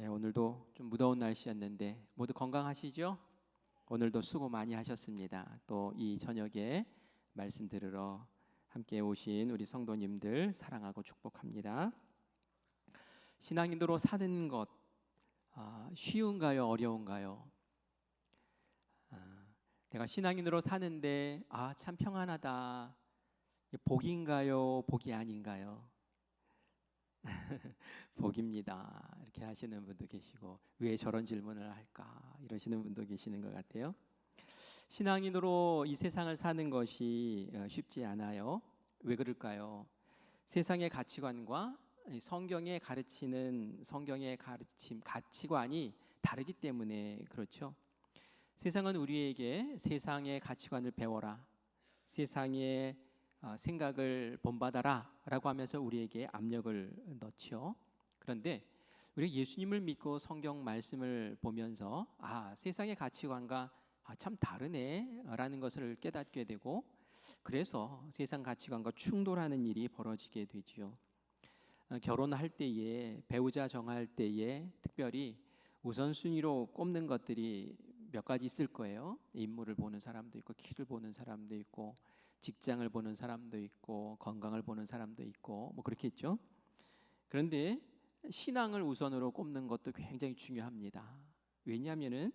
오늘도 좀 무더운 날씨였는데 모두 건강하시죠? 오늘도 수고 많이 하셨습니다. 또 이 저녁에 말씀 들으러 함께 오신 우리 성도님들 사랑하고 축복합니다. 신앙인으로 사는 것 쉬운가요? 어려운가요? 내가 신앙인으로 사는데 참 평안하다. 복인가요? 복이 아닌가요? 복입니다. 이렇게 하시는 분도 계시고 왜 저런 질문을 할까 이러시는 분도 계시는 것 같아요. 신앙인으로 이 세상을 사는 것이 쉽지 않아요. 왜 그럴까요? 세상의 가치관과 성경에 가르치는 성경의 가르침 가치관이 다르기 때문에 그렇죠. 세상은 우리에게 세상의 가치관을 배워라, 세상의 생각을 본받아라 라고 하면서 우리에게 압력을 넣죠. 그런데 우리 예수님을 믿고 성경 말씀을 보면서 세상의 가치관과 참 다르네 라는 것을 깨닫게 되고, 그래서 세상 가치관과 충돌하는 일이 벌어지게 되지요. 결혼할 때에, 배우자 정할 때에 특별히 우선순위로 꼽는 것들이 몇 가지 있을 거예요. 인물을 보는 사람도 있고, 키를 보는 사람도 있고, 직장을 보는 사람도 있고, 건강을 보는 사람도 있고, 뭐 그렇겠죠. 그런데 신앙을 우선으로 꼽는 것도 굉장히 중요합니다. 왜냐하면은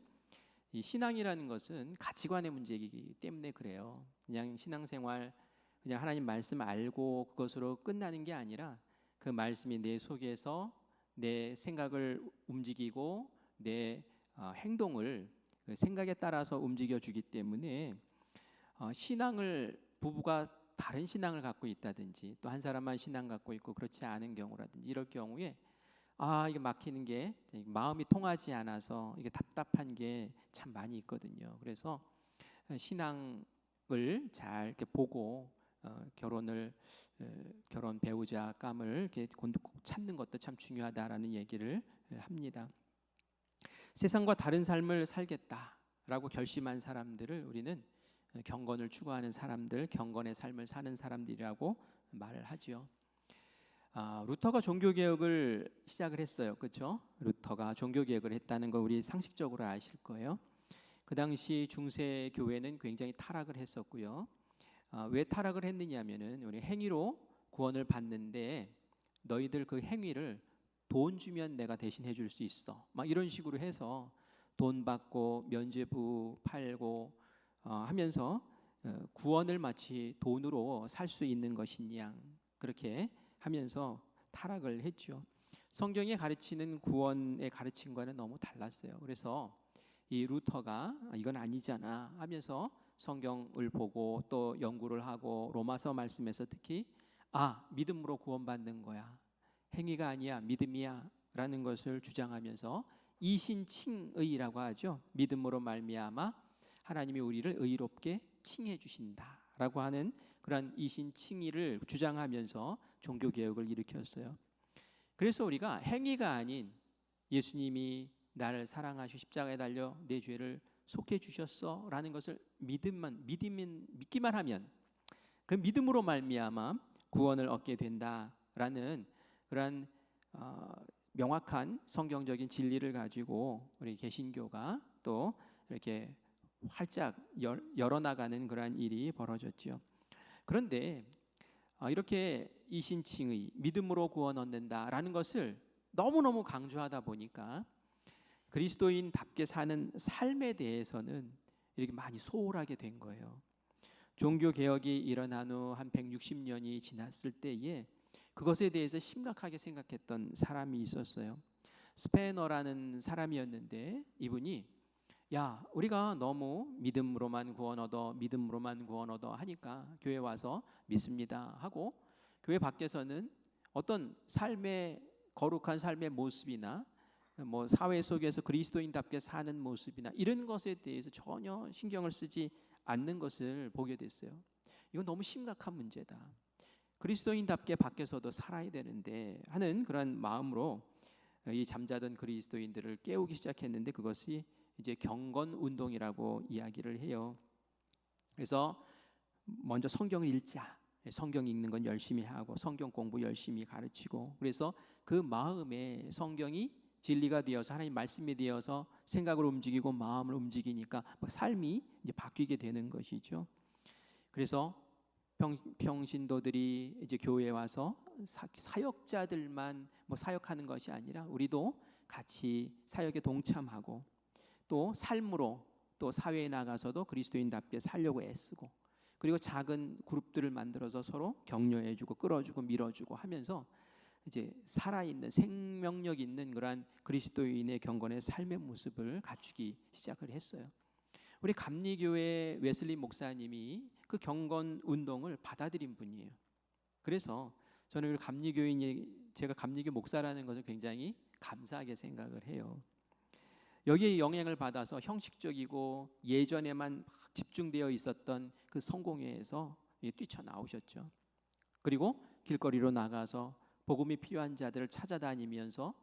이 신앙이라는 것은 가치관의 문제이기 때문에 그래요. 그냥 신앙생활, 그냥 하나님 말씀 알고 그것으로 끝나는 게 아니라 그 말씀이 내 속에서 내 생각을 움직이고 내 행동을 그 생각에 따라서 움직여 주기 때문에 신앙을, 부부가 다른 신앙을 갖고 있다든지 또 한 사람만 신앙 갖고 있고 그렇지 않은 경우라든지 이럴 경우에 이게 막히는 게 마음이 통하지 않아서 이게 답답한 게 참 많이 있거든요. 그래서 신앙을 잘 이렇게 보고 결혼 배우자감을 이렇게 꼭 찾는 것도 참 중요하다라는 얘기를 합니다. 세상과 다른 삶을 살겠다라고 결심한 사람들을 우리는 경건을 추구하는 사람들, 경건의 삶을 사는 사람들이라고 말을 하지요. 루터가 종교개혁을 시작을 했어요. 그렇죠? 루터가 종교개혁을 했다는 거 우리 상식적으로 아실 거예요. 그 당시 중세 교회는 굉장히 타락을 했었고요. 왜 타락을 했느냐면은 우리 행위로 구원을 받는데 너희들 그 행위를 돈 주면 내가 대신 해줄 수 있어, 막 이런 식으로 해서 돈 받고 면죄부 팔고 하면서 구원을 마치 돈으로 살 수 있는 것인 양 그렇게 하면서 타락을 했죠. 성경에 가르치는 구원의 가르침과는 너무 달랐어요. 그래서 이 루터가 이건 아니잖아 하면서 성경을 보고 또 연구를 하고 로마서 말씀에서 특히 믿음으로 구원받는 거야, 행위가 아니야 믿음이야 라는 것을 주장하면서 이신칭의라고 하죠. 믿음으로 말미암아 하나님이 우리를 의롭게 칭해 주신다라고 하는 그런 이신칭의를 주장하면서 종교개혁을 일으켰어요. 그래서 우리가 행위가 아닌 예수님이 나를 사랑하시고 십자가에 달려 내 죄를 속해 주셨어 라는 것을 믿기만 하면 그 믿음으로 말미암아 구원을 얻게 된다라는 그런 명확한 성경적인 진리를 가지고 우리 개신교가 또 이렇게 활짝 열어나가는 그러한 일이 벌어졌죠. 그런데 이렇게 이신칭의, 믿음으로 구원 얻는다라는 것을 너무너무 강조하다 보니까 그리스도인답게 사는 삶에 대해서는 이렇게 많이 소홀하게 된 거예요. 종교개혁이 일어난 후 한 160년이 지났을 때에 그것에 대해서 심각하게 생각했던 사람이 있었어요. 스페너라는 사람이었는데 이분이 우리가 너무 믿음으로만 구원 얻어 하니까 교회 와서 믿습니다 하고 교회 밖에서는 어떤 거룩한 삶의 모습이나 뭐 사회 속에서 그리스도인답게 사는 모습이나 이런 것에 대해서 전혀 신경을 쓰지 않는 것을 보게 됐어요. 이건 너무 심각한 문제다. 그리스도인답게 밖에서도 살아야 되는데 하는 그런 마음으로 이 잠자던 그리스도인들을 깨우기 시작했는데 그것이 이제 경건 운동이라고 이야기를 해요. 그래서 먼저 성경을 읽자, 성경 읽는 건 열심히 하고 성경 공부 열심히 가르치고, 그래서 그 마음에 성경이 진리가 되어서 하나님 말씀이 되어서 생각을 움직이고 마음을 움직이니까 삶이 이제 바뀌게 되는 것이죠. 그래서 평신도들이 이제 교회에 와서 사역자들만 사역하는 것이 아니라 우리도 같이 사역에 동참하고 또 삶으로 또 사회에 나가서도 그리스도인답게 살려고 애쓰고, 그리고 작은 그룹들을 만들어서 서로 격려해주고 끌어주고 밀어주고 하면서 이제 살아있는 생명력 있는 그러한 그리스도인의 경건의 삶의 모습을 갖추기 시작을 했어요. 우리 감리교회 웨슬리 목사님이 그 경건 운동을 받아들인 분이에요. 그래서 저는 우리 감리교인이, 제가 감리교 목사라는 것을 굉장히 감사하게 생각을 해요. 여기에 영향을 받아서 형식적이고 예전에만 막 집중되어 있었던 그 성공회에서 뛰쳐나오셨죠. 그리고 길거리로 나가서 복음이 필요한 자들을 찾아다니면서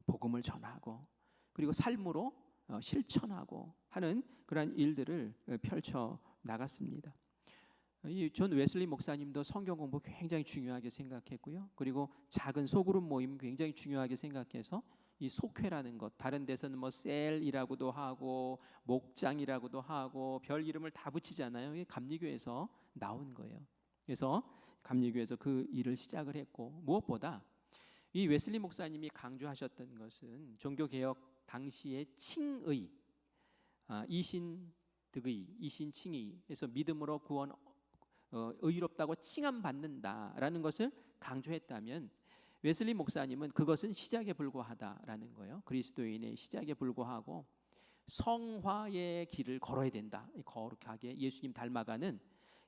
복음을 전하고, 그리고 삶으로 실천하고 하는 그러한 일들을 펼쳐 나갔습니다. 존 웨슬리 목사님도 성경 공부 굉장히 중요하게 생각했고요. 그리고 작은 소그룹 모임 굉장히 중요하게 생각해서 이 속회라는 것, 다른 데서는 셀이라고도 하고 목장이라고도 하고 별 이름을 다 붙이잖아요. 이게 감리교에서 나온 거예요. 그래서 감리교에서 그 일을 시작을 했고, 무엇보다 이 웨슬리 목사님이 강조하셨던 것은 종교개혁 당시의 칭의, 이신득의, 이신칭의에서 믿음으로 구원, 의롭다고 칭함받는다라는 것을 강조했다면, 웨슬리 목사님은 그것은 시작에 불과하다라는 거예요. 그리스도인의 시작에 불과하고 성화의 길을 걸어야 된다. 거룩하게 예수님 닮아가는,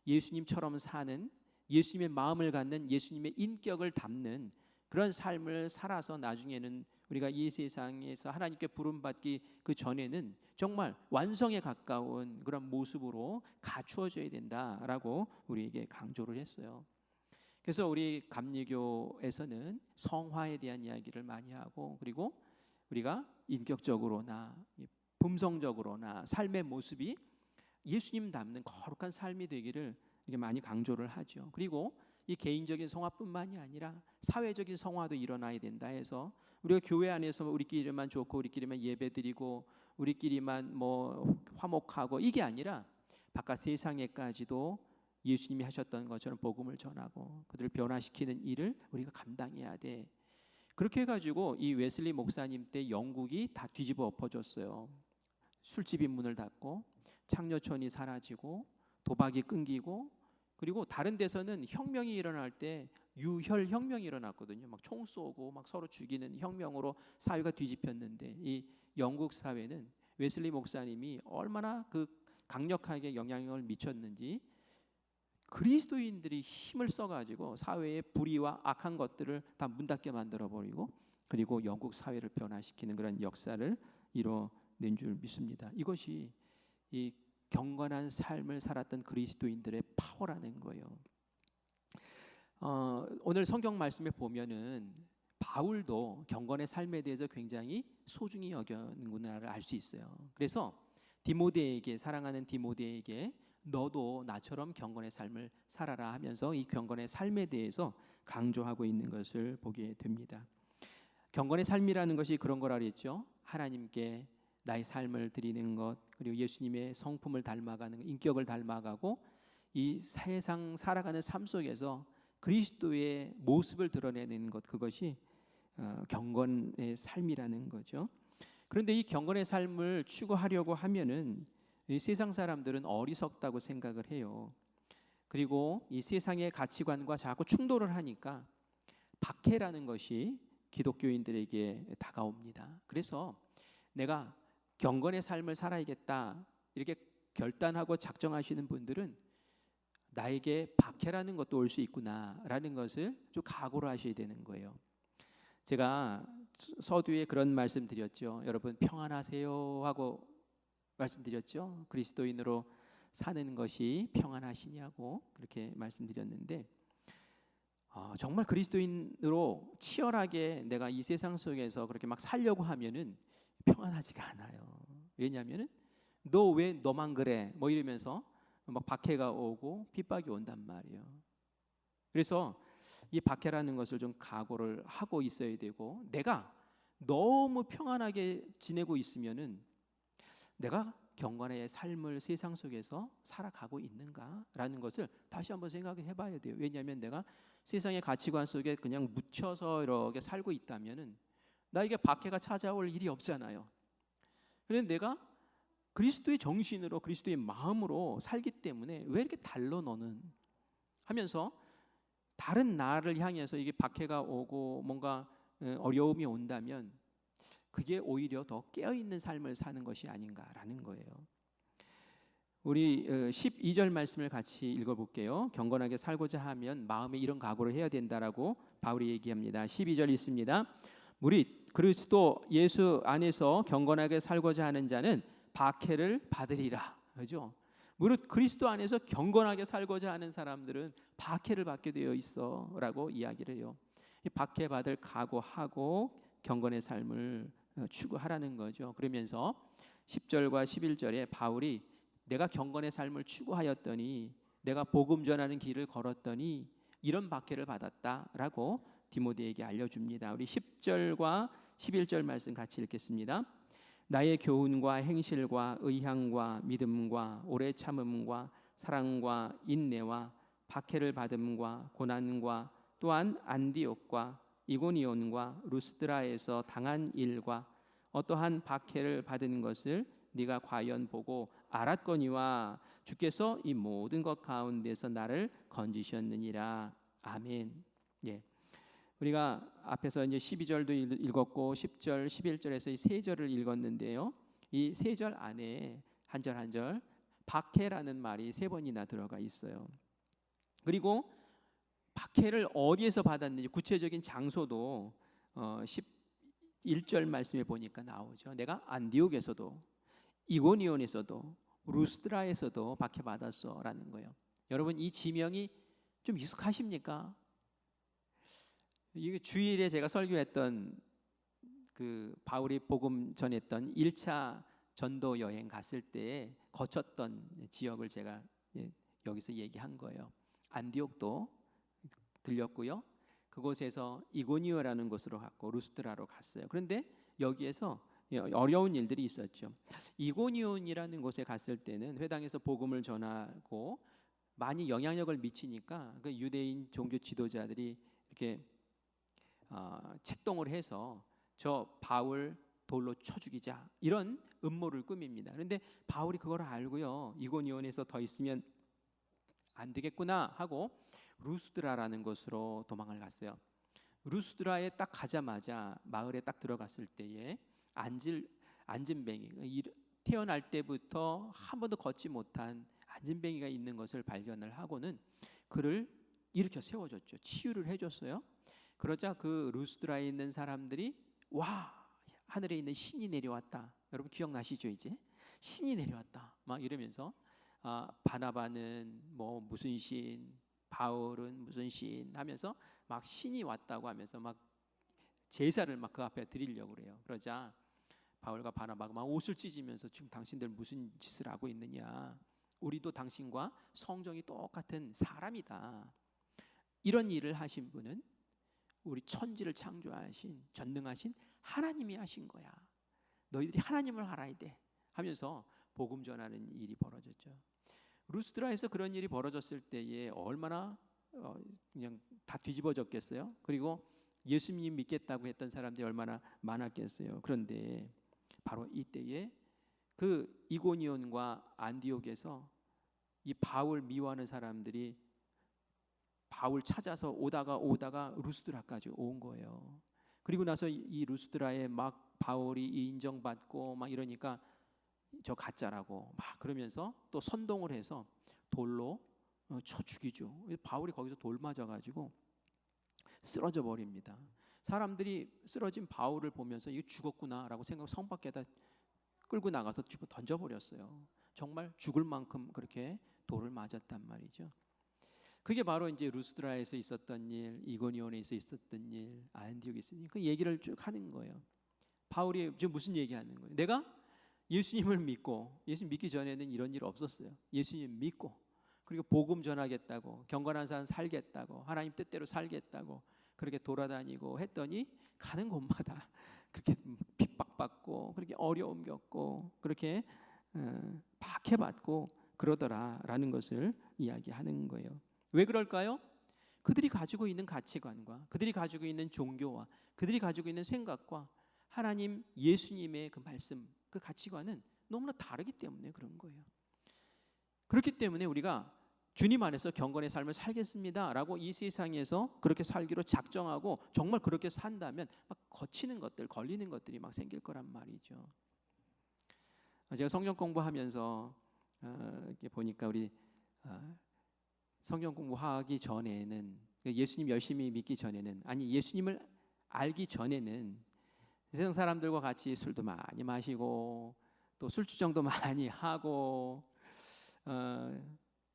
예수님처럼 사는, 예수님의 마음을 갖는, 예수님의 인격을 담는 그런 삶을 살아서 나중에는 우리가 이 세상에서 하나님께 부름받기 그 전에는 정말 완성에 가까운 그런 모습으로 갖추어져야 된다라고 우리에게 강조를 했어요. 그래서 우리 감리교에서는 성화에 대한 이야기를 많이 하고, 그리고 우리가 인격적으로나 품성적으로나 삶의 모습이 예수님 닮는 거룩한 삶이 되기를 이게 많이 강조를 하죠. 그리고 이 개인적인 성화뿐만이 아니라 사회적인 성화도 일어나야 된다 해서 우리가 교회 안에서 우리끼리만 좋고 우리끼리만 예배드리고 우리끼리만 화목하고 이게 아니라 바깥 세상에까지도 예수님이 하셨던 것처럼 복음을 전하고 그들을 변화시키는 일을 우리가 감당해야 돼. 그렇게 해가지고 이 웨슬리 목사님 때 영국이 다 뒤집어 엎어졌어요. 술집이 문을 닫고 창녀촌이 사라지고 도박이 끊기고, 그리고 다른 데서는 혁명이 일어날 때 유혈 혁명이 일어났거든요. 막 총 쏘고 막 서로 죽이는 혁명으로 사회가 뒤집혔는데, 이 영국 사회는 웨슬리 목사님이 얼마나 그 강력하게 영향력을 미쳤는지 그리스도인들이 힘을 써가지고 사회의 불의와 악한 것들을 다 문 닫게 만들어버리고, 그리고 영국 사회를 변화시키는 그런 역사를 이뤄낸 줄 믿습니다. 이것이 이 경건한 삶을 살았던 그리스도인들의 파워라는 거예요. 오늘 성경 말씀에 보면은 바울도 경건의 삶에 대해서 굉장히 소중히 여겼는구나를 알 수 있어요. 그래서 디모데에게, 사랑하는 디모데에게 너도 나처럼 경건의 삶을 살아라 하면서 이 경건의 삶에 대해서 강조하고 있는 것을 보게 됩니다. 경건의 삶이라는 것이 그런 거라 그랬죠. 하나님께 나의 삶을 드리는 것, 그리고 예수님의 성품을 닮아가는, 인격을 닮아가고 이 세상 살아가는 삶 속에서 그리스도의 모습을 드러내는 것, 그것이 경건의 삶이라는 거죠. 그런데 이 경건의 삶을 추구하려고 하면은 이 세상 사람들은 어리석다고 생각을 해요. 그리고 이 세상의 가치관과 자꾸 충돌을 하니까 박해라는 것이 기독교인들에게 다가옵니다. 그래서 내가 경건의 삶을 살아야겠다 이렇게 결단하고 작정하시는 분들은 나에게 박해라는 것도 올 수 있구나라는 것을 좀 각오를 하셔야 되는 거예요. 제가 서두에 그런 말씀 드렸죠. 여러분 평안하세요 하고 말씀드렸죠. 그리스도인으로 사는 것이 평안하시냐고 그렇게 말씀드렸는데, 정말 그리스도인으로 치열하게 내가 이 세상 속에서 그렇게 막 살려고 하면은 평안하지가 않아요. 왜냐하면은 너 왜 너만 그래 이러면서 막 박해가 오고 핍박이 온단 말이에요. 그래서 이 박해라는 것을 좀 각오를 하고 있어야 되고, 내가 너무 평안하게 지내고 있으면은 내가 경건의 삶을 세상 속에서 살아가고 있는가라는 것을 다시 한번 생각해 봐야 돼요. 왜냐하면 내가 세상의 가치관 속에 그냥 묻혀서 이렇게 살고 있다면은 나에게 박해가 찾아올 일이 없잖아요. 그런데 내가 그리스도의 정신으로 그리스도의 마음으로 살기 때문에 왜 이렇게 달러 너는 하면서 다른 나를 향해서 이게 박해가 오고 뭔가 어려움이 온다면 그게 오히려 더 깨어있는 삶을 사는 것이 아닌가라는 거예요. 우리 12절 말씀을 같이 읽어볼게요. 경건하게 살고자 하면 마음에 이런 각오를 해야 된다라고 바울이 얘기합니다. 12절 있습니다. 무릇 그리스도 예수 안에서 경건하게 살고자 하는 자는 박해를 받으리라. 그죠? 무릇 그리스도 안에서 경건하게 살고자 하는 사람들은 박해를 받게 되어 있어라고 이야기를 해요. 이 박해 받을 각오하고 경건의 삶을 추구하라는 거죠. 그러면서 10절과 11절에 바울이 내가 경건의 삶을 추구하였더니 내가 복음 전하는 길을 걸었더니 이런 박해를 받았다라고 디모데에게 알려줍니다. 우리 10절과 11절 말씀 같이 읽겠습니다. 나의 교훈과 행실과 의향과 믿음과 오래 참음과 사랑과 인내와 박해를 받음과 고난과 또한 안디옥과 이고니온과 루스드라에서 당한 일과 어떠한 박해를 받은 것을 네가 과연 보고 알았거니와 주께서 이 모든 것 가운데서 나를 건지셨느니라. 아멘. 예. 우리가 앞에서 이제 12절도 읽었고 10절, 11절에서 이 세 절을 읽었는데요. 이 세 절 안에 한 절 한 절 박해라는 말이 세 번이나 들어가 있어요. 그리고 박해를 어디에서 받았는지 구체적인 장소도 11절 말씀에 보니까 나오죠. 내가 안디옥에서도 이고니온에서도 루스드라에서도 박해받았어라는 거예요. 여러분 이 지명이 좀 익숙하십니까? 이게 주일에 제가 설교했던 그 바울이 복음 전했던 1차 전도 여행 갔을 때 거쳤던 지역을 제가 여기서 얘기한 거예요. 안디옥도 들렸고요. 그곳에서 이고니오라는 곳으로 갔고 루스드라로 갔어요. 그런데 여기에서 어려운 일들이 있었죠. 이고니온이라는 곳에 갔을 때는 회당에서 복음을 전하고 많이 영향력을 미치니까 그 유대인 종교 지도자들이 이렇게 책동을 해서 저 바울 돌로 쳐 죽이자 이런 음모를 꾸밉니다. 그런데 바울이 그걸 알고요. 이고니온에서 더 있으면 안 되겠구나 하고 루스드라라는 곳으로 도망을 갔어요. 루스드라에 딱 가자마자 마을에 딱 들어갔을 때에 안진뱅이 태어날 때부터 한 번도 걷지 못한 안진뱅이가 있는 것을 발견을 하고는 그를 일으켜 세워줬죠. 치유를 해줬어요. 그러자 그 루스드라에 있는 사람들이 와 하늘에 있는 신이 내려왔다. 여러분 기억나시죠? 이제 신이 내려왔다 막 이러면서 바나바는 뭐 무슨 신, 바울은 무슨 신 하면서 막 신이 왔다고 하면서 막 제사를 막 그 앞에 드리려고 그래요. 그러자 바울과 바나바가 막 옷을 찢으면서 지금 당신들 무슨 짓을 하고 있느냐? 우리도 당신과 성정이 똑같은 사람이다. 이런 일을 하신 분은 우리 천지를 창조하신 전능하신 하나님이 하신 거야. 너희들이 하나님을 알아야 돼 하면서 복음 전하는 일이 벌어졌죠. 루스드라에서 그런 일이 벌어졌을 때에 얼마나 그냥 다 뒤집어졌겠어요. 그리고 예수님 믿겠다고 했던 사람들이 얼마나 많았겠어요. 그런데 바로 이때에 그 이고니온과 안디옥에서 이 바울 미워하는 사람들이 바울 찾아서 오다가 루스드라까지 온 거예요. 그리고 나서 이 루스드라에 막 바울이 인정받고 막 이러니까 저 가짜라고 막 그러면서 또 선동을 해서 돌로 쳐 죽이죠. 바울이 거기서 돌 맞아가지고 쓰러져 버립니다. 사람들이 쓰러진 바울을 보면서 이거 죽었구나라고 생각하고 성 밖에다 끌고 나가서 집어 던져버렸어요. 정말 죽을 만큼 그렇게 돌을 맞았단 말이죠. 그게 바로 이제 루스드라에서 있었던 일, 이고니온에서 있었던 일, 안디옥에 있었던 일, 그 얘기를 쭉 하는 거예요. 바울이 지금 무슨 얘기하는 거예요? 내가 예수님을 믿고 예수님 믿기 전에는 이런 일 없었어요. 예수님 믿고 그리고 복음 전하겠다고 경건한 삶 살겠다고 하나님 뜻대로 살겠다고 그렇게 돌아다니고 했더니 가는 곳마다 그렇게 핍박받고 그렇게 어려움 겪고 그렇게 박해받고 그러더라라는 것을 이야기하는 거예요. 왜 그럴까요? 그들이 가지고 있는 가치관과 그들이 가지고 있는 종교와 그들이 가지고 있는 생각과 하나님 예수님의 그 말씀, 그 가치관은 너무나 다르기 때문에 그런 거예요. 그렇기 때문에 우리가 주님 안에서 경건의 삶을 살겠습니다라고 이 세상에서 그렇게 살기로 작정하고 정말 그렇게 산다면 막 거치는 것들, 걸리는 것들이 막 생길 거란 말이죠. 제가 성경 공부하면서 이렇게 보니까 우리 성경 공부하기 전에는, 예수님 열심히 믿기 전에는, 아니 예수님을 알기 전에는 세상 사람들과 같이 술도 많이 마시고 또 술주정도 많이 하고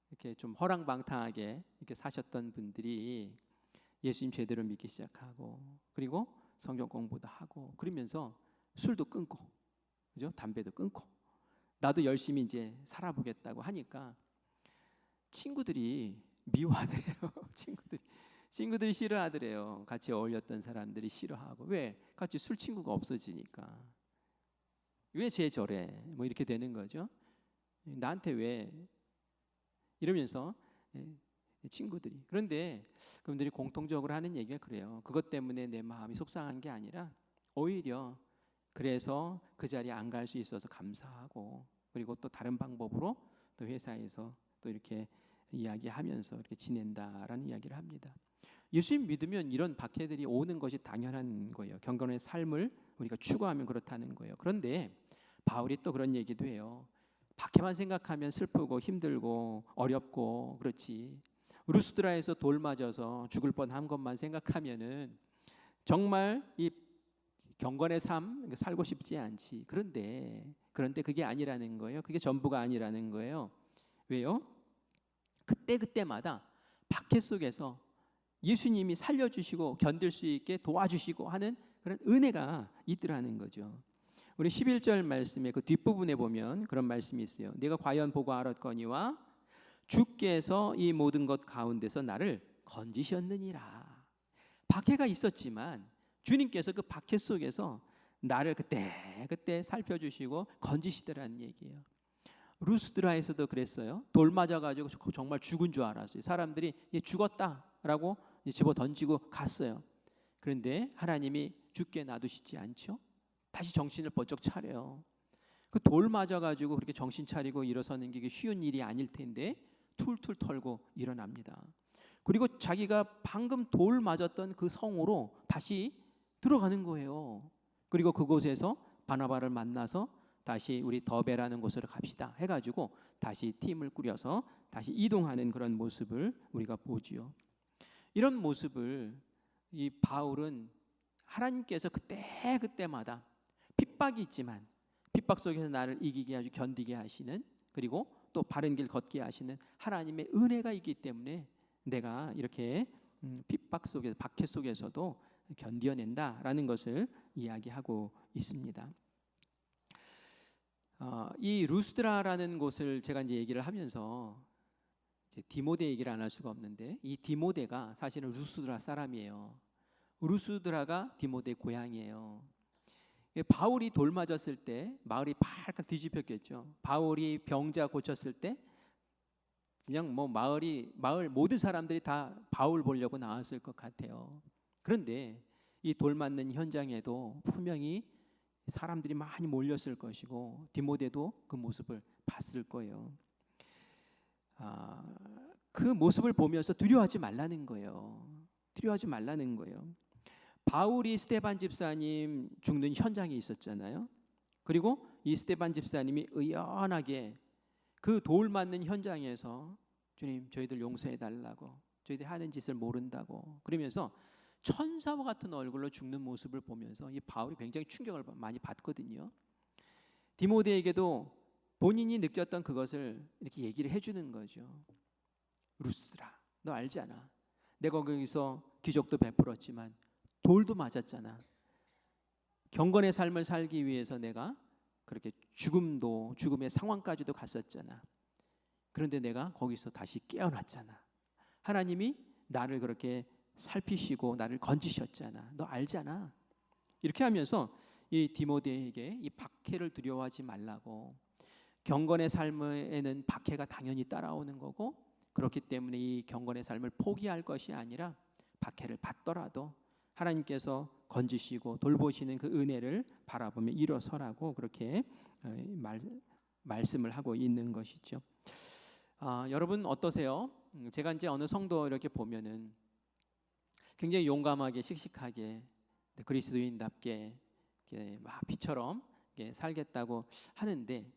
이렇게 좀 허랑방탕하게 이렇게 사셨던 분들이 예수님 제대로 믿기 시작하고 그리고 성경 공부도 하고 그러면서 술도 끊고, 그죠? 담배도 끊고 나도 열심히 이제 살아보겠다고 하니까 친구들이 미워하더래요. 친구들이 싫어하더래요. 같이 어울렸던 사람들이 싫어하고. 왜? 같이 술 친구가 없어지니까. 왜 쟤 저래? 뭐 이렇게 되는 거죠. 나한테 왜? 이러면서 친구들이. 그런데 그분들이 공통적으로 하는 얘기가 그래요. 그것 때문에 내 마음이 속상한 게 아니라 오히려 그래서 그 자리에 안 갈 수 있어서 감사하고 그리고 또 다른 방법으로 또 회사에서 또 이렇게 이야기하면서 이렇게 지낸다라는 이야기를 합니다. 예수님 믿으면 이런 박해들이 오는 것이 당연한 거예요. 경건의 삶을 우리가 추구하면 그렇다는 거예요. 그런데 바울이 또 그런 얘기도 해요. 박해만 생각하면 슬프고 힘들고 어렵고 그렇지. 루스드라에서 돌 맞아서 죽을 뻔한 것만 생각하면은 정말 이 경건의 삶 살고 싶지 않지. 그런데 그게 아니라는 거예요. 그게 전부가 아니라는 거예요. 왜요? 그때마다 박해 속에서 예수님이 살려주시고 견딜 수 있게 도와주시고 하는 그런 은혜가 있더라는 거죠. 우리 11절 말씀의 그 뒷부분에 보면 그런 말씀이 있어요. 내가 과연 보고 알았거니와 주께서 이 모든 것 가운데서 나를 건지셨느니라. 박해가 있었지만 주님께서 그 박해 속에서 나를 그때 살펴주시고 건지시더라는 얘기예요. 루스드라에서도 그랬어요. 돌 맞아가지고 정말 죽은 줄 알았어요. 사람들이 죽었다라고 집어 던지고 갔어요. 그런데 하나님이 죽게 놔두시지 않죠. 다시 정신을 번쩍 차려요. 그 돌 맞아가지고 그렇게 정신 차리고 일어서는 게 쉬운 일이 아닐 텐데 툴툴 털고 일어납니다. 그리고 자기가 방금 돌 맞았던 그 성으로 다시 들어가는 거예요. 그리고 그곳에서 바나바를 만나서 다시 우리 더베라는 곳으로 갑시다 해가지고 다시 팀을 꾸려서 다시 이동하는 그런 모습을 우리가 보지요. 이런 모습을 이 바울은 하나님께서 그때마다 핍박이 있지만 핍박 속에서 나를 이기게 하시고 견디게 하시는, 그리고 또 바른 길 걷게 하시는 하나님의 은혜가 있기 때문에 내가 이렇게 핍박 속에서 박해 속에서도 견뎌낸다라는 것을 이야기하고 있습니다. 이 루스드라라는 곳을 제가 이제 얘기를 하면서 이제 디모데 얘기를 안 할 수가 없는데, 이 디모데가 사실은 루스드라 사람이에요. 루스드라가 디모데의 고향이에요. 바울이 돌 맞았을 때 마을이 발칵 뒤집혔겠죠. 바울이 병자 고쳤을 때 그냥 뭐 마을 모든 사람들이 다 바울 보려고 나왔을 것 같아요. 그런데 이 돌 맞는 현장에도 분명히 사람들이 많이 몰렸을 것이고 디모데도 그 모습을 봤을 거예요. 그 모습을 보면서 두려워하지 말라는 거예요. 두려워하지 말라는 거예요. 바울이 스데반 집사님 죽는 현장에 있었잖아요. 그리고 이 스데반 집사님이 의연하게 그 돌 맞는 현장에서 주님 저희들 용서해 달라고, 저희들이 하는 짓을 모른다고 그러면서 천사와 같은 얼굴로 죽는 모습을 보면서 이 바울이 굉장히 충격을 많이 받거든요. 디모데에게도 본인이 느꼈던 그것을 이렇게 얘기를 해주는 거죠. 루스드라, 너 알잖아. 내가 거기서 기적도 베풀었지만 돌도 맞았잖아. 경건의 삶을 살기 위해서 내가 그렇게 죽음의 상황까지도 갔었잖아. 그런데 내가 거기서 다시 깨어났잖아. 하나님이 나를 그렇게 살피시고 나를 건지셨잖아. 너 알잖아. 이렇게 하면서 이 디모데에게 이 박해를 두려워하지 말라고, 경건의 삶에는 박해가 당연히 따라오는 거고, 그렇기 때문에 이 경건의 삶을 포기할 것이 아니라 박해를 받더라도 하나님께서 건지시고 돌보시는 그 은혜를 바라보며 일어서라고 그렇게 말씀을 하고 있는 것이죠. 여러분 어떠세요? 제가 이제 어느 성도 이렇게 보면은 굉장히 용감하게 씩씩하게 그리스도인답게 막 비처럼 살겠다고 하는데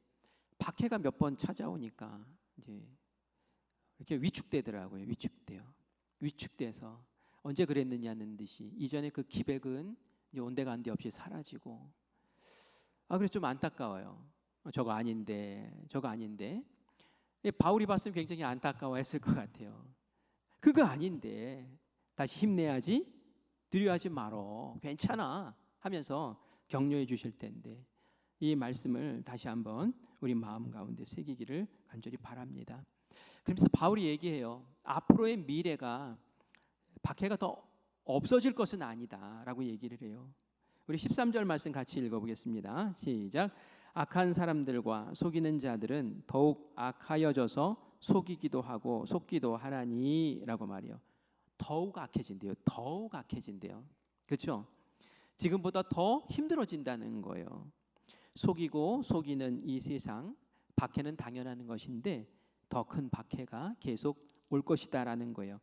박해가 몇 번 찾아오니까 이제 이렇게 위축되더라고요. 위축돼서 언제 그랬느냐는 듯이 이전에 그 기백은 이제 온데간데 없이 사라지고, 그래서 좀 안타까워요. 저거 아닌데. 바울이 봤으면 굉장히 안타까워했을 것 같아요. 그거 아닌데 다시 힘내야지, 두려워하지 말어, 괜찮아 하면서 격려해 주실 텐데, 이 말씀을 다시 한번 우리 마음 가운데 새기기를 간절히 바랍니다. 그러면서 바울이 얘기해요. 앞으로의 미래가 박해가 더 없어질 것은 아니다라고 얘기를 해요. 우리 13절 말씀 같이 읽어보겠습니다. 시작. 악한 사람들과 속이는 자들은 더욱 악하여져서 속이기도 하고 속기도 하나니라고 말해요. 더욱 악해진대요. 그렇죠? 지금보다 더 힘들어진다는 거예요. 속이고 속이는 이 세상, 박해는 당연한 것인데 더 큰 박해가 계속 올 것이다라는 거예요.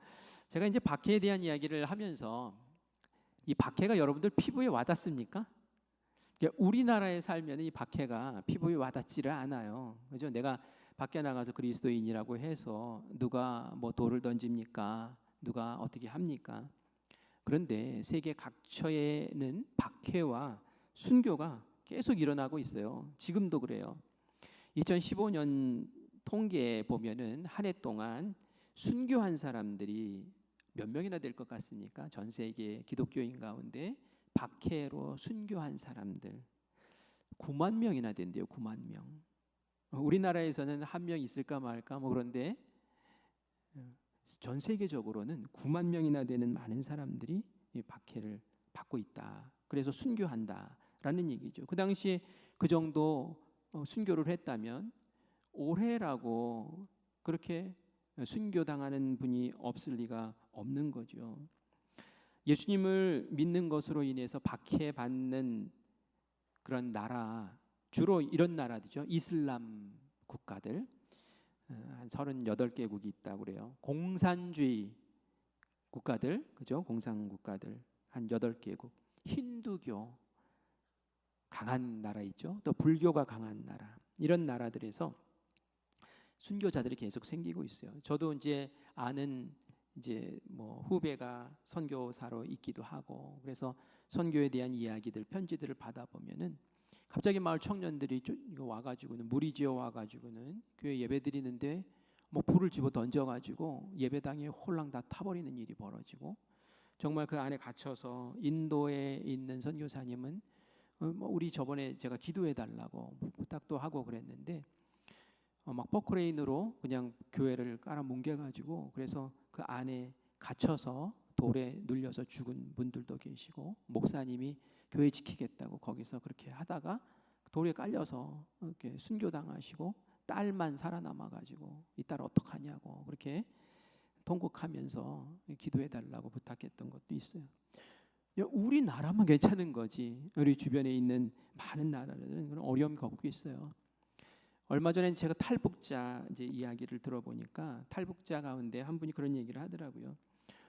제가 이제 박해에 대한 이야기를 하면서 이 박해가 여러분들 피부에 와닿습니까? 우리나라에 살면 이 박해가 피부에 와닿지를 않아요. 그죠? 내가 밖에 나가서 그리스도인이라고 해서 누가 뭐 돌을 던집니까? 누가 어떻게 합니까? 그런데 세계 각처에는 박해와 순교가 계속 일어나고 있어요. 지금도 그래요. 2015년 통계에 보면은 한 해 동안 순교한 사람들이 몇 명이나 될 것 같습니까? 전 세계 기독교인 가운데 박해로 순교한 사람들 9만 명이나 된대요. 9만 명. 우리나라에서는 한 명 있을까 말까 뭐 그런데 전 세계적으로는 9만 명이나 되는 많은 사람들이 이 박해를 받고 있다. 그래서 순교한다라는 얘기죠. 그 당시에 그 정도 순교를 했다면 올해라고 그렇게 순교당하는 분이 없을 리가 없는 거죠. 예수님을 믿는 것으로 인해서 박해받는 그런 나라, 주로 이런 나라들이죠. 이슬람 국가들 한 38개국이 있다고 그래요. 공산주의 국가들, 그죠? 공산 국가들 한 8개국. 힌두교 강한 나라 있죠. 또 불교가 강한 나라. 이런 나라들에서 순교자들이 계속 생기고 있어요. 저도 이제 아는 이제 뭐 후배가 선교사로 있기도 하고, 그래서 선교에 대한 이야기들, 편지들을 받아보면은 갑자기 마을 청년들이 와가지고는 무리지어 와가지고는 교회 예배드리는데 뭐 불을 집어 던져가지고 예배당에 홀랑 다 타버리는 일이 벌어지고, 정말 그 안에 갇혀서 인도에 있는 선교사님은 뭐 우리 저번에 제가 기도해 달라고 부탁도 하고 그랬는데 막 포크레인으로 그냥 교회를 깔아 뭉개가지고, 그래서 그 안에 갇혀서 돌에 눌려서 죽은 분들도 계시고, 목사님이 교회 지키겠다고 거기서 그렇게 하다가 돌에 깔려서 이렇게 순교당하시고 딸만 살아남아가지고 이 딸 어떡하냐고 그렇게 통곡하면서 기도해 달라고 부탁했던 것도 있어요. 우리나라만 괜찮은 거지 우리 주변에 있는 많은 나라들은 그런 어려움이 겪고 있어요. 얼마 전에 제가 탈북자 이제 이야기를 들어보니까 탈북자 가운데 한 분이 그런 얘기를 하더라고요.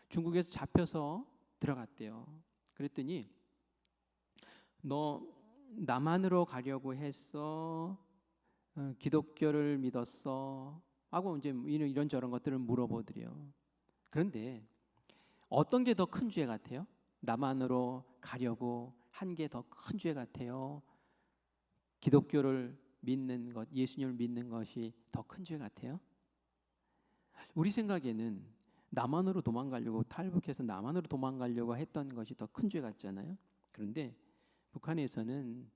중국에서 잡혀서 들어갔대요. 그랬더니 너 남한으로 가려고 했어? 기독교를 믿었어? 하고 이제 이런저런 것들을 물어보더래요. 그런데 어떤 게 더 큰 죄 같아요? 남한으로 가려고 한 게 더 큰 죄 같아요? 기독교를 믿는 것, 예수님을 믿는 것이 더 큰 죄 같아요? 우리 생각에는 남한으로 도망가려고 탈북해서 남한으로 도망가려고 했던 것이 더 큰 죄 같잖아요. 그런데 북한에서는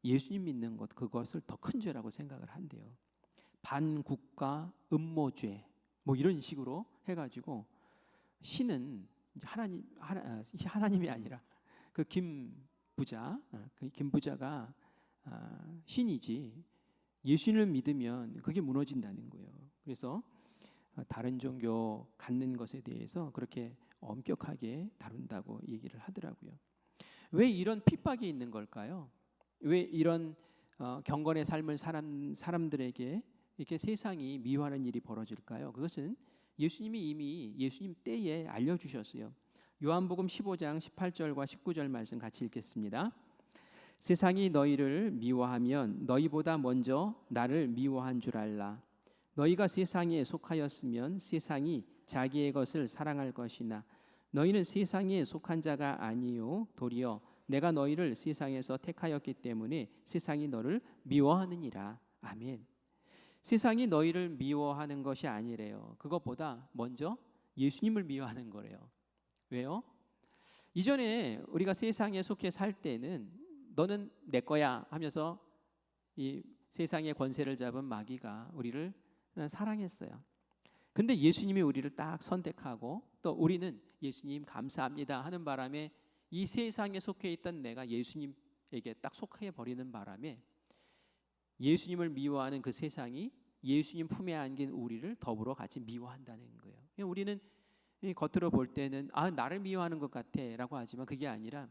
예수님 믿는 것, 그것을 더 큰 죄라고 생각을 한대요. 반국가 음모죄 뭐 이런 식으로 해가지고 신은 하나님이 아니라 그 김 부자, 그 김부자가 신이지 예수님을 믿으면 그게 무너진다는 거예요. 그래서 다른 종교 갖는 것에 대해서 그렇게 엄격하게 다룬다고 얘기를 하더라고요. 왜 이런 핍박이 있는 걸까요? 왜 이런 경건의 삶을 사람들에게 이렇게 세상이 미워하는 일이 벌어질까요? 그것은 예수님이 이미 예수님 때에 알려주셨어요. 요한복음 15장 18절과 19절 말씀 같이 읽겠습니다. 세상이 너희를 미워하면 너희보다 먼저 나를 미워한 줄 알라. 너희가 세상에 속하였으면 세상이 자기의 것을 사랑할 것이나 너희는 세상에 속한 자가 아니요 도리어 내가 너희를 세상에서 택하였기 때문에 세상이 너를 미워하느니라. 아멘. 세상이 너희를 미워하는 것이 아니래요. 그것보다 먼저 예수님을 미워하는 거래요. 왜요? 이전에 우리가 세상에 속해 살 때는 너는 내 거야 하면서 이 세상의 권세를 잡은 마귀가 우리를 사랑했어요. 근데 예수님이 우리를 딱 선택하고 또 우리는 예수님 감사합니다 하는 바람에 이 세상에 속해 있던 내가 예수님에게 딱 속해 버리는 바람에 예수님을 미워하는 그 세상이 예수님 품에 안긴 우리를 더불어 같이 미워한다는 거예요. 우리는 겉으로 볼 때는 나를 미워하는 것 같아라고 하지만 그게 아니라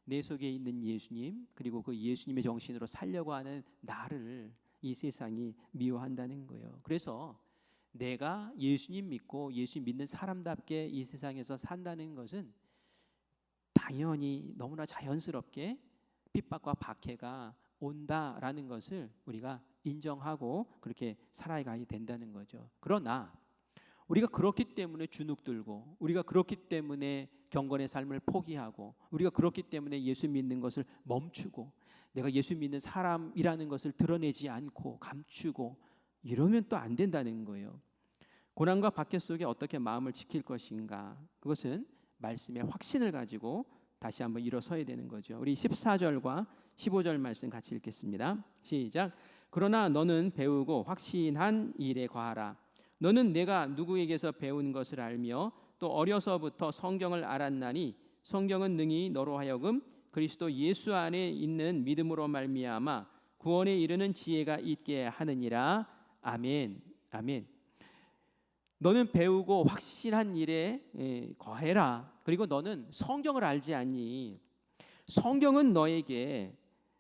내 속에 있는 예수님 그리고 그 예수님의 정신으로 살려고 하는 나를 이 세상이 미워한다는 거예요. 그래서 내가 예수님 믿고 예수님 믿는 사람답게 이 세상에서 산다는 것은 당연히 너무나 자연스럽게 핍박과 박해가 온다라는 것을 우리가 인정하고 그렇게 살아가야 된다는 거죠. 그러나 우리가 그렇기 때문에 주눅 들고 우리가 그렇기 때문에 경건의 삶을 포기하고 우리가 그렇기 때문에 예수 믿는 것을 멈추고 내가 예수 믿는 사람이라는 것을 드러내지 않고 감추고 이러면 또 안 된다는 거예요. 고난과 박해 속에 어떻게 마음을 지킬 것인가? 그것은 말씀의 확신을 가지고 다시 한번 일어서야 되는 거죠. 우리 14절과 15절 말씀 같이 읽겠습니다. 시작. 그러나 너는 배우고 확신한 일에 과하라. 너는 내가 누구에게서 배운 것을 알며 또 어려서부터 성경을 알았나니 성경은 능히 너로 하여금 그리스도 예수 안에 있는 믿음으로 말미암아 구원에 이르는 지혜가 있게 하느니라. 아멘. 아멘. 너는 배우고 확신한 일에 거해라. 그리고 너는 성경을 알지 않니? 성경은 너에게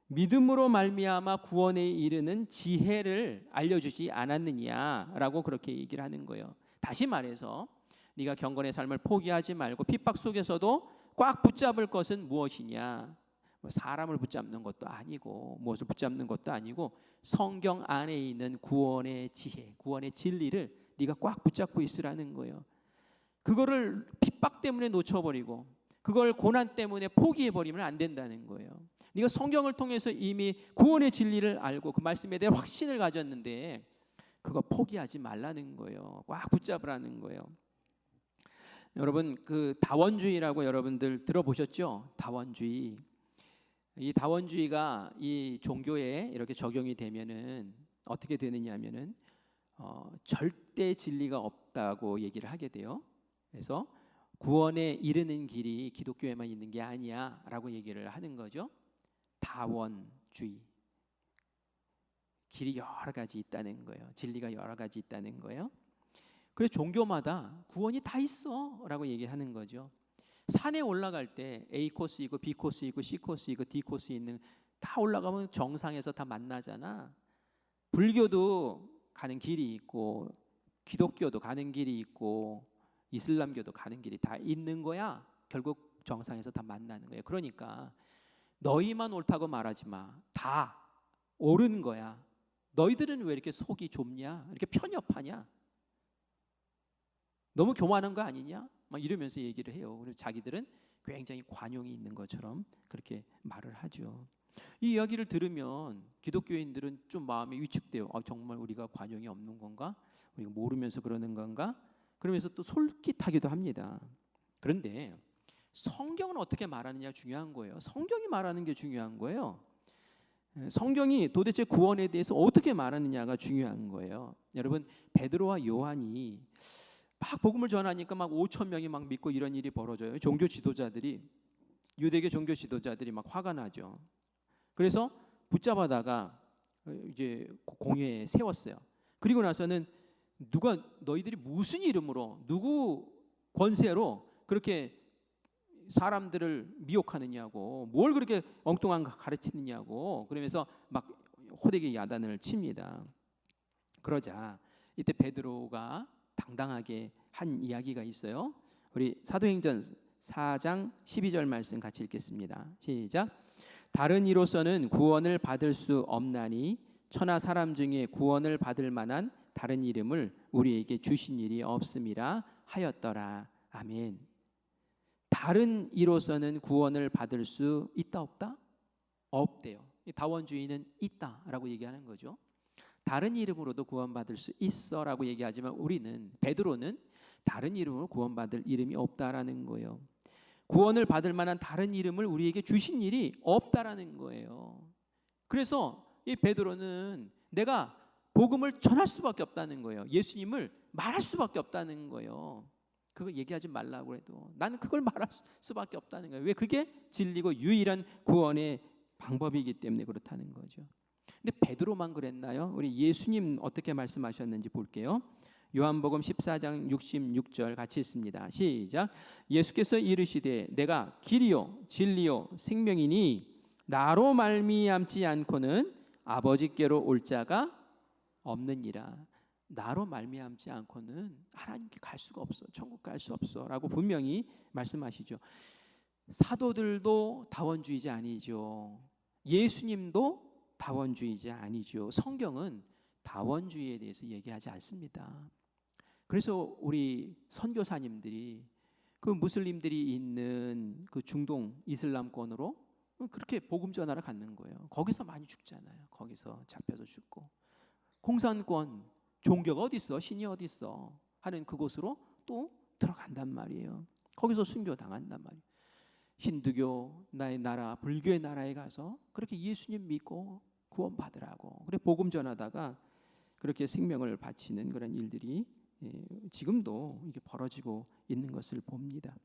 믿음으로 말미암아 구원에 이르는 지혜를 알려주지 않았느냐라고 그렇게 얘기를 하는 거예요. 다시 말해서 네가 경건의 삶을 포기하지 말고 핍박 속에서도 꽉 붙잡을 것은 무엇이냐? 사람을 붙잡는 것도 아니고 무엇을 붙잡는 것도 아니고 성경 안에 있는 구원의 지혜, 구원의 진리를 네가 꽉 붙잡고 있으라는 거예요. 그거를 핍박 때문에 놓쳐버리고 그걸 고난 때문에 포기해버리면 안 된다는 거예요. 네가 성경을 통해서 이미 구원의 진리를 알고 그 말씀에 대한 확신을 가졌는데 그거 포기하지 말라는 거예요. 꽉 붙잡으라는 거예요. 여러분 그 다원주의라고 여러분들 들어보셨죠? 다원주의. 이 다원주의가 이 종교에 이렇게 적용이 되면은 어떻게 되느냐면은 절대 진리가 없다고 얘기를 하게 돼요. 그래서 구원에 이르는 길이 기독교에만 있는 게 아니야라고 얘기를 하는 거죠. 다원주의. 길이 여러 가지 있다는 거예요. 진리가 여러 가지 있다는 거예요. 그래서 종교마다 구원이 다 있어라고 얘기하는 거죠. 산에 올라갈 때 A 코스 있고 B 코스 있고 C 코스 있고 D 코스 있는 다 올라가면 정상에서 다 만나잖아. 불교도 가는 길이 있고 기독교도 가는 길이 있고 이슬람교도 가는 길이 다 있는 거야. 결국 정상에서 다 만나는 거예요. 그러니까 너희만 옳다고 말하지 마. 다 옳은 거야. 너희들은 왜 이렇게 속이 좁냐? 이렇게 편협하냐? 너무 교만한 거 아니냐? 막 이러면서 얘기를 해요. 그래서 자기들은 굉장히 관용이 있는 것처럼 그렇게 말을 하죠. 이 이야기를 들으면 기독교인들은 좀 마음이 위축돼요. 정말 우리가 관용이 없는 건가? 우리가 모르면서 그러는 건가? 그러면서 또 솔깃하기도 합니다. 그런데 성경은 어떻게 말하느냐 중요한 거예요. 성경이 말하는 게 중요한 거예요. 성경이 도대체 구원에 대해서 어떻게 말하느냐가 중요한 거예요. 여러분 베드로와 요한이 막 복음을 전하니까 막 5천 명이 막 믿고 이런 일이 벌어져요. 종교 지도자들이 유대교 종교 지도자들이 막 화가 나죠. 그래서 붙잡아다가 이제 공회에 세웠어요. 그리고 나서는 누가 너희들이 무슨 이름으로 누구 권세로 그렇게 사람들을 미혹하느냐고, 뭘 그렇게 엉뚱한 거 가르치느냐고, 그러면서 막 호되게 야단을 칩니다. 그러자 이때 베드로가 당당하게 한 이야기가 있어요. 우리 사도행전 4장 12절 말씀 같이 읽겠습니다. 시작. 다른 이로서는 구원을 받을 수 없나니 천하 사람 중에 구원을 받을 만한 다른 이름을 우리에게 주신 일이 없음이라 하였더라. 아멘. 다른 이로서는 구원을 받을 수 있다 없다? 없대요. 다원주의는 있다라고 얘기하는 거죠. 다른 이름으로도 구원받을 수 있어라고 얘기하지만 우리는, 베드로는 다른 이름으로 구원받을 이름이 없다라는 거예요. 구원을 받을 만한 다른 이름을 우리에게 주신 일이 없다라는 거예요. 그래서 이 베드로는 내가 복음을 전할 수밖에 없다는 거예요. 예수님을 말할 수밖에 없다는 거예요. 그거 얘기하지 말라고 해도 나는 그걸 말할 수밖에 없다는 거예요. 왜? 그게 진리고 유일한 구원의 방법이기 때문에 그렇다는 거죠. 근데 베드로만 그랬나요? 우리 예수님 어떻게 말씀하셨는지 볼게요. 요한복음 14장 66절 같이 읽습니다. 시작. 예수께서 이르시되 내가 길이요 진리요 생명이니 나로 말미암지 않고는 아버지께로 올 자가 없느니라. 나로 말미암지 않고는 하나님께 갈 수가 없어, 천국 갈 수 없어라고 분명히 말씀하시죠. 사도들도 다원주의자 아니죠. 예수님도 다원주의자 아니죠. 성경은 다원주의에 대해서 얘기하지 않습니다. 그래서 우리 선교사님들이 그 무슬림들이 있는 그 중동 이슬람권으로 그렇게 복음 전하러 갔는 거예요. 거기서 많이 죽잖아요. 거기서 잡혀서 죽고, 공산권 종교가 어디 있어, 신이 어디 있어 하는 그곳으로 또 들어간단 말이에요. 거기서 순교 당한단 말이에요. 힌두교 나의 나라, 불교의 나라에 가서 그렇게 예수님 믿고 구원 받으라고 그래 복음 전하다가 그렇게 생명을 바치는 그런 일들이 지금도 이게 벌어지고 있는 것을 봅니다.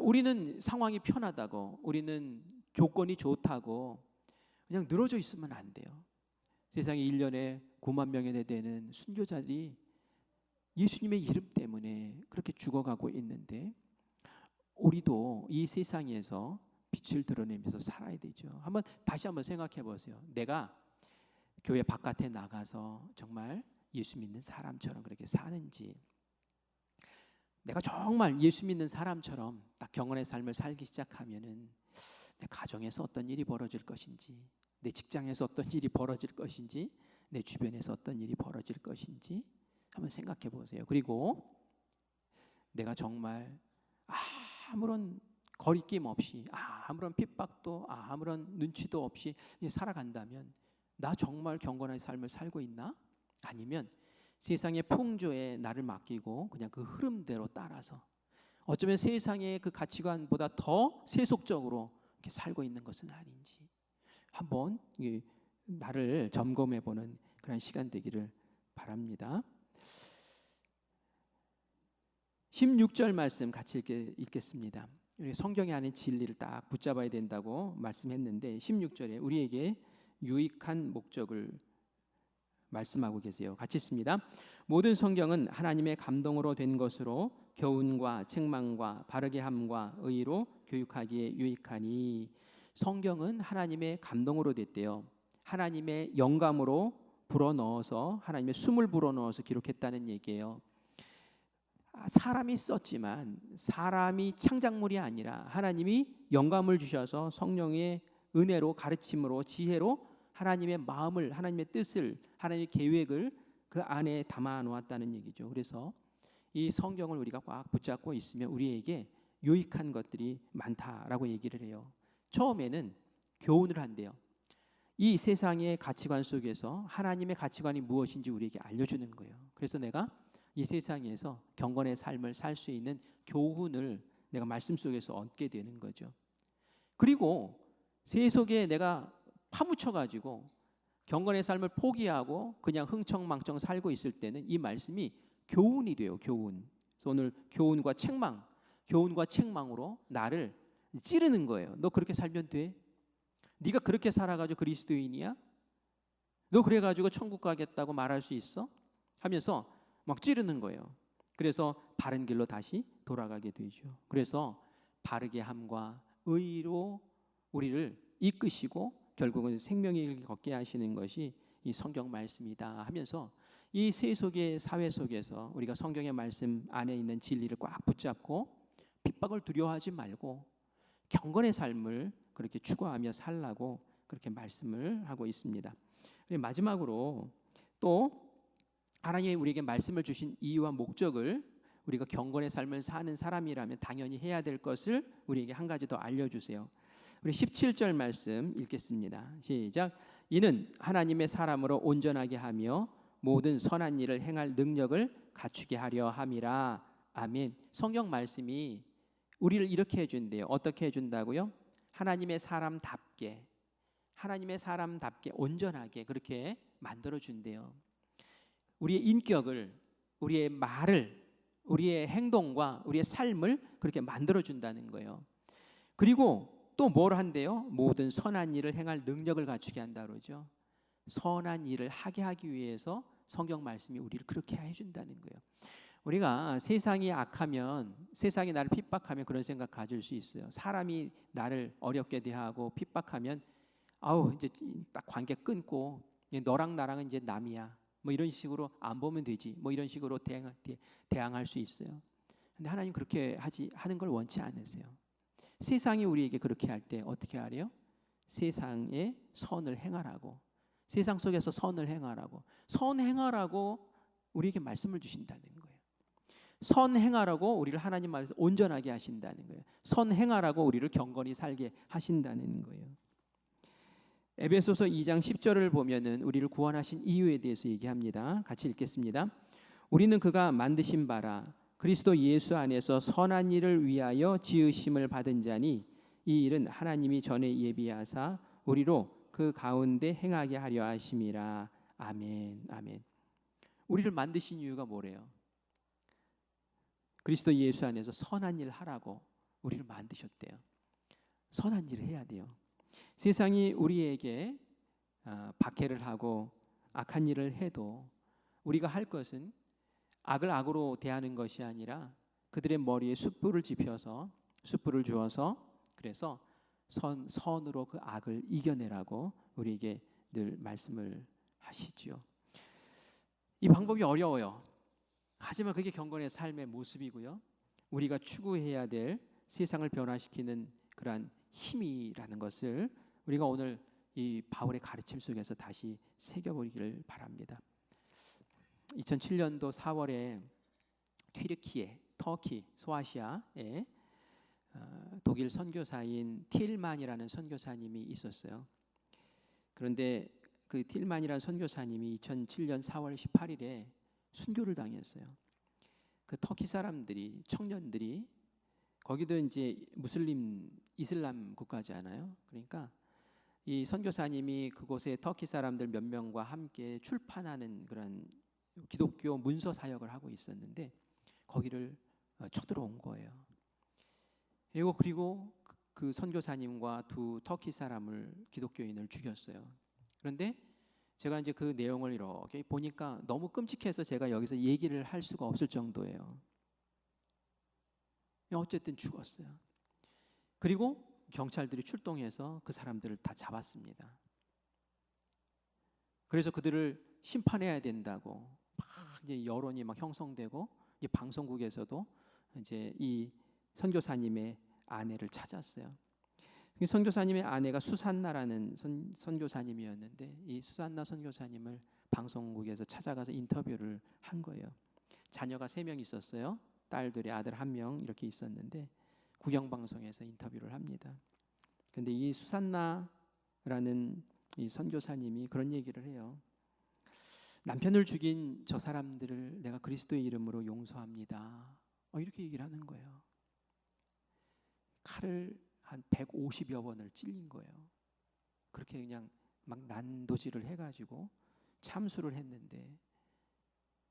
우리는 상황이 편하다고, 우리는 조건이 좋다고 그냥 늘어져 있으면 안 돼요. 세상에 1년에 9만 명에 되는 순교자들이 예수님의 이름 때문에 그렇게 죽어가고 있는데 우리도 이 세상에서 빛을 드러내면서 살아야 되죠. 다시 한번 생각해 보세요. 내가 교회 바깥에 나가서 정말 예수 믿는 사람처럼 그렇게 사는지, 내가 정말 예수 믿는 사람처럼 딱 경건의 삶을 살기 시작하면은 내 가정에서 어떤 일이 벌어질 것인지, 내 직장에서 어떤 일이 벌어질 것인지, 내 주변에서 어떤 일이 벌어질 것인지 한번 생각해 보세요. 그리고 내가 정말 아무런 거리낌 없이, 아무런 핍박도, 아무런 눈치도 없이 살아간다면 나 정말 경건한 삶을 살고 있나? 아니면 세상의 풍조에 나를 맡기고 그냥 그 흐름대로 따라서 어쩌면 세상의 그 가치관보다 더 세속적으로 이렇게 살고 있는 것은 아닌지 한번 나를 점검해보는 그런 시간 되기를 바랍니다. 16절 말씀 같이 읽겠습니다. 우리 성경에 아는 진리를 딱 붙잡아야 된다고 말씀했는데 16절에 우리에게 유익한 목적을 말씀하고 계세요. 같이 읽습니다. 모든 성경은 하나님의 감동으로 된 것으로 교훈과 책망과 바르게 함과 의로 교육하기에 유익하니. 성경은 하나님의 감동으로 됐대요. 하나님의 영감으로 불어넣어서, 하나님의 숨을 불어넣어서 기록했다는 얘기예요. 사람이 썼지만 사람이 창작물이 아니라 하나님이 영감을 주셔서 성령의 은혜로, 가르침으로, 지혜로 하나님의 마음을, 하나님의 뜻을, 하나님의 계획을 그 안에 담아 놓았다는 얘기죠. 그래서 이 성경을 우리가 꽉 붙잡고 있으면 우리에게 유익한 것들이 많다라고 얘기를 해요. 처음에는 교훈을 한대요. 이 세상의 가치관 속에서 하나님의 가치관이 무엇인지 우리에게 알려주는 거예요. 그래서 내가 이 세상에서 경건의 삶을 살 수 있는 교훈을 내가 말씀 속에서 얻게 되는 거죠. 그리고 세속에 내가 파묻혀가지고 경건의 삶을 포기하고 그냥 흥청망청 살고 있을 때는 이 말씀이 교훈이 돼요. 교훈. 그래서 오늘 교훈과 책망으로 나를 찌르는 거예요. 너 그렇게 살면 돼? 네가 그렇게 살아가지고 그리스도인이야? 너 그래가지고 천국 가겠다고 말할 수 있어? 하면서 막 찌르는 거예요. 그래서 바른 길로 다시 돌아가게 되죠. 그래서 바르게 함과 의로 우리를 이끄시고 결국은 생명의 길 걷게 하시는 것이 이 성경 말씀이다 하면서 이 세속의 사회 속에서 우리가 성경의 말씀 안에 있는 진리를 꽉 붙잡고 핍박을 두려워하지 말고 경건의 삶을 그렇게 추구하며 살라고 그렇게 말씀을 하고 있습니다. 그리고 마지막으로 또 하나님이 우리에게 말씀을 주신 이유와 목적을 우리가 경건의 삶을 사는 사람이라면 당연히 해야 될 것을 우리에게 한 가지 더 알려주세요. 우리 17절 말씀 읽겠습니다. 시작. 이는 하나님의 사람으로 온전하게 하며 모든 선한 일을 행할 능력을 갖추게 하려 함이라. 아멘. 성경 말씀이 우리를 이렇게 해준대요. 어떻게 해준다고요? 하나님의 사람답게 온전하게 그렇게 만들어준대요. 우리의 인격을, 우리의 말을, 우리의 행동과 우리의 삶을 그렇게 만들어준다는 거예요. 그리고 또 뭘 한대요? 모든 선한 일을 행할 능력을 갖추게 한다 그러죠. 선한 일을 하기 위해서 성경 말씀이 우리를 그렇게 해준다는 거예요. 우리가 세상이 악하면, 세상이 나를 핍박하면 그런 생각 가질 수 있어요. 사람이 나를 어렵게 대하고 핍박하면 아우 이제 딱 관계 끊고 너랑 나랑은 이제 남이야. 뭐 이런 식으로 안 보면 되지. 뭐 이런 식으로 대항할 수 있어요. 근데 하나님 그렇게 하는 걸 원치 않으세요. 세상이 우리에게 그렇게 할 때 어떻게 하래요? 세상에 선을 행하라고. 세상 속에서 선을 행하라고. 선 행하라고 우리에게 말씀을 주신다는 거예요. 선 행하라고 우리를 하나님 말에서 온전하게 하신다는 거예요. 선 행하라고 우리를 경건히 살게 하신다는 거예요. 에베소서 2장 10절을 보면은 우리를 구원하신 이유에 대해서 얘기합니다. 같이 읽겠습니다. 우리는 그가 만드신 바라 그리스도 예수 안에서 선한 일을 위하여 지으심을 받은 자니 이 일은 하나님이 전에 예비하사 우리로 그 가운데 행하게 하려 하심이라. 아멘. 아멘. 우리를 만드신 이유가 뭐래요? 그리스도 예수 안에서 선한 일을 하라고 우리를 만드셨대요. 선한 일을 해야 돼요. 세상이 우리에게 박해를 하고 악한 일을 해도 우리가 할 것은 악을 악으로 대하는 것이 아니라 그들의 머리에 숯불을 지펴서 숯불을 주어서 그래서 선으로 그 악을 이겨내라고 우리에게 늘 말씀을 하시지요. 이 방법이 어려워요. 하지만 그게 경건의 삶의 모습이고요. 우리가 추구해야 될 세상을 변화시키는 그러한 힘이라는 것을 우리가 오늘 이 바울의 가르침 속에서 다시 새겨보기를 바랍니다. 2007년도 4월에 튀르키예, 터키, 소아시아에 독일 선교사인 틸만이라는 선교사님이 있었어요. 그런데 그 틸만이라는 선교사님이 2007년 4월 18일에 순교를 당했어요. 그 터키 사람들이, 청년들이 거기도 이제 이슬람 국가잖아요. 그러니까 이 선교사님이 그곳에 터키 사람들 몇 명과 함께 출판하는 그런 기독교 문서 사역을 하고 있었는데 거기를 쳐들어온 거예요. 그리고 그 선교사님과 두 터키 사람을 기독교인을 죽였어요. 그런데 제가 이제 그 내용을 이렇게 보니까 너무 끔찍해서 제가 여기서 얘기를 할 수가 없을 정도예요. 어쨌든 죽었어요. 그리고 경찰들이 출동해서 그 사람들을 다 잡았습니다. 그래서 그들을 심판해야 된다고 막 이제 여론이 막 형성되고 이제 방송국에서도 이제 이 선교사님의 아내를 찾았어요. 선교사님의 아내가 수산나라는 선교사님이었는데 이 수산나 선교사님을 방송국에서 찾아가서 인터뷰를 한 거예요. 자녀가 3명 있었어요. 딸들이 아들 1명 이렇게 있었는데 국영방송에서 인터뷰를 합니다. 그런데 이 수산나라는 이 선교사님이 그런 얘기를 해요. 남편을 죽인 저 사람들을 내가 그리스도의 이름으로 용서합니다. 이렇게 얘기를 하는 거예요. 칼을 한 150여 번을 찔린 거예요. 그렇게 그냥 막 난도질을 해가지고 참수를 했는데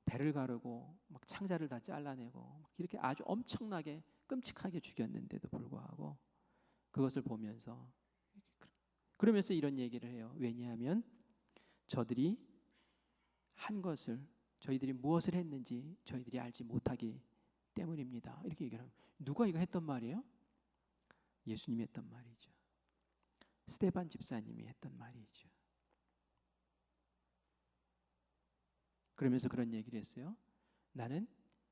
배를 가르고 막 창자를 다 잘라내고 이렇게 아주 엄청나게 끔찍하게 죽였는데도 불구하고 그것을 보면서 그러면서 이런 얘기를 해요. 왜냐하면 저희들이 무엇을 했는지 저희들이 알지 못하기 때문입니다. 이렇게 얘기를 합니다. 누가 이거 했던 말이에요? 예수님이 했던 말이죠. 스데반 집사님이 했던 말이죠. 그러면서 그런 얘기를 했어요. 나는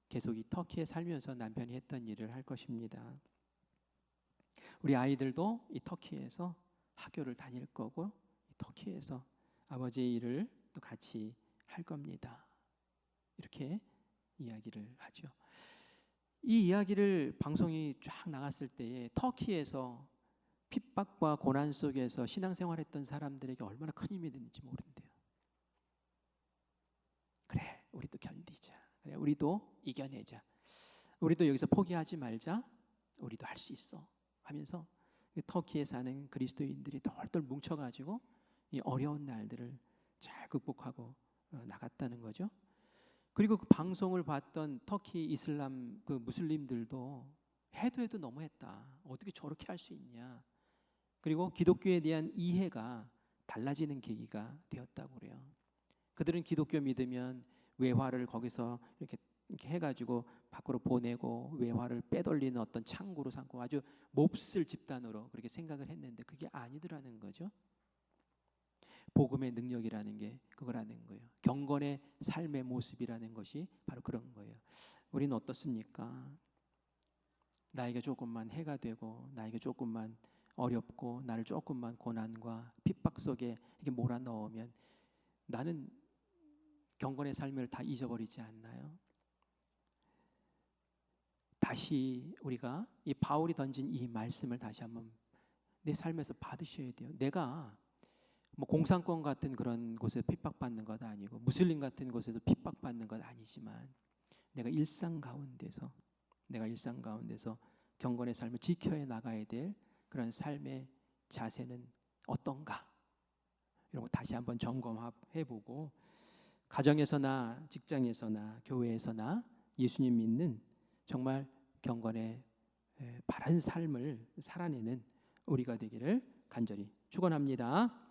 계속 이 터키에 살면서 남편이 했던 일을 할 것입니다. 우리 아이들도 이 터키에서 학교를 다닐 거고 이 터키에서 아버지의 일을 또 같이 할 겁니다. 이렇게 이야기를 하죠. 이 이야기를 방송이 쫙 나갔을 때에 터키에서 핍박과 고난 속에서 신앙생활했던 사람들에게 얼마나 큰 힘이 됐는지 모른대요. 그래, 우리도 견디자. 그래, 우리도 이겨내자. 우리도 여기서 포기하지 말자. 우리도 할 수 있어. 하면서 터키에 사는 그리스도인들이 똘똘 뭉쳐가지고 이 어려운 날들을 잘 극복하고 나갔다는 거죠. 그리고 그 방송을 봤던 터키 이슬람 그 무슬림들도 해도 너무했다. 어떻게 저렇게 할 수 있냐. 그리고 기독교에 대한 이해가 달라지는 계기가 되었다고 그래요. 그들은 기독교 믿으면 외화를 거기서 이렇게 해가지고 밖으로 보내고 외화를 빼돌리는 어떤 창구로 삼고 아주 몹쓸 집단으로 그렇게 생각을 했는데 그게 아니더라는 거죠. 복음의 능력이라는 게 그거라는 거예요. 경건의 삶의 모습이라는 것이 바로 그런 거예요. 우리는 어떻습니까? 나에게 조금만 해가 되고 나에게 조금만 어렵고 나를 조금만 고난과 핍박 속에 이렇게 몰아넣으면 나는 경건의 삶을 다 잊어버리지 않나요? 다시 우리가 이 바울이 던진 이 말씀을 다시 한번 내 삶에서 받으셔야 돼요. 내가 뭐 공산권 같은 그런 곳에 핍박받는 것 아니고 무슬림 같은 곳에서 핍박받는 것 아니지만 내가 일상 가운데서 경건의 삶을 지켜야 나가야 될 그런 삶의 자세는 어떤가? 이런 거 다시 한번 점검해보고 가정에서나 직장에서나 교회에서나 예수님 믿는 정말 경건의 바른 삶을 살아내는 우리가 되기를 간절히 축원합니다.